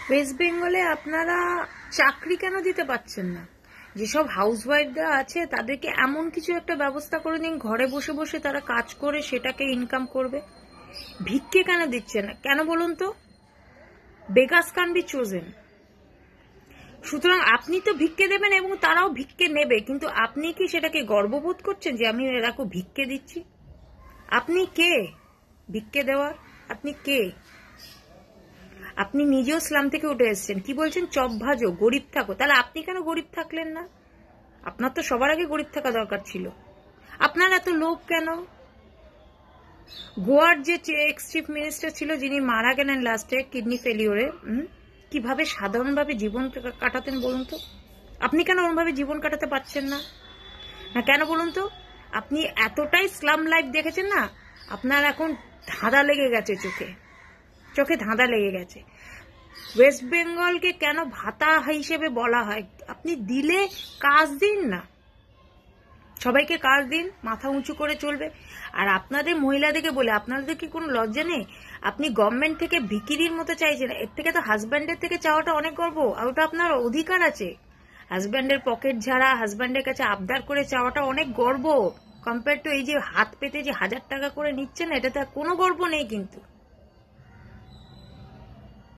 West বেঙ্গলে আপনারা চাকরি কেন দিতে পারছেন না? যেসব হাউসওয়াইফরা আছে তাদেরকে এমন কিছু একটা ব্যবস্থা করে দিন, ঘরে বসে বসে তারা কাজ করে সেটাকে ইনকাম করবে। ভিক্ষে কেন দিচ্ছেন না? কেন বলুন তো? Beggars can be chosen. সুতরাং আপনি তো ভিক্ষে দেবেন এবং তারাও ভিক্ষে নেবে, কিন্তু আপনি কি সেটাকে গর্ববোধ করছেন যে আমি এরকম ভিক্ষে দিচ্ছি? আপনি কে ভিক্ষে দেওয়ার? আপনি কে? আপনি নিজেও স্লাম থেকে উঠে এসেছেন, কি বলছেন? চপ ভাজো, গরিব থাকো। তাহলে আপনি কেন গরিব থাকলেন না? আপনার তো সবার আগে গরিব থাকা দরকার ছিল। আপনার এত লোভ কেন? গোয়ার যে এক্স চিফ মিনিস্টার ছিল, যিনি মারা গেলেন লাস্টে কিডনি ফেলিওরে, কিভাবে সাধারণভাবে জীবন কাটাতেন বলুন তো? আপনি কেন ওরভাবে জীবন কাটাতে পারছেন না? না কেন বলুন তো? আপনি এতটাই স্লাম লাইফ দেখেছেন না, আপনার এখন ধাঁধা লেগে গেছে, চোখে চোখে ধাঁধা লেগে গেছে। ওয়েস্ট বেঙ্গলকে কেন ভাতা হিসেবে বলা হয়? আপনি দিলে কাজ দিন না, সবাইকে কাজ দিন, মাথা উঁচু করে চলবে। আর আপনাদের মহিলাদেরকে বলে, আপনাদের কি কোনো লজ্জা নেই? আপনি গভর্নমেন্ট থেকে ভিকিরির মতো চাইছেন, এর থেকে তো হাজব্যান্ডের থেকে চাওয়াটা অনেক গর্ব, আর ওটা আপনার অধিকার আছে। হাজব্যান্ডের পকেট ঝাড়া, হাজব্যান্ডের কাছে আবদার করে চাওয়াটা অনেক গর্ব, কম্পেয়ার টু এই যে হাত পেতে যে 1000 টাকা করে নিচ্ছেন, এটাতে কোনো গর্ব নেই কিন্তু।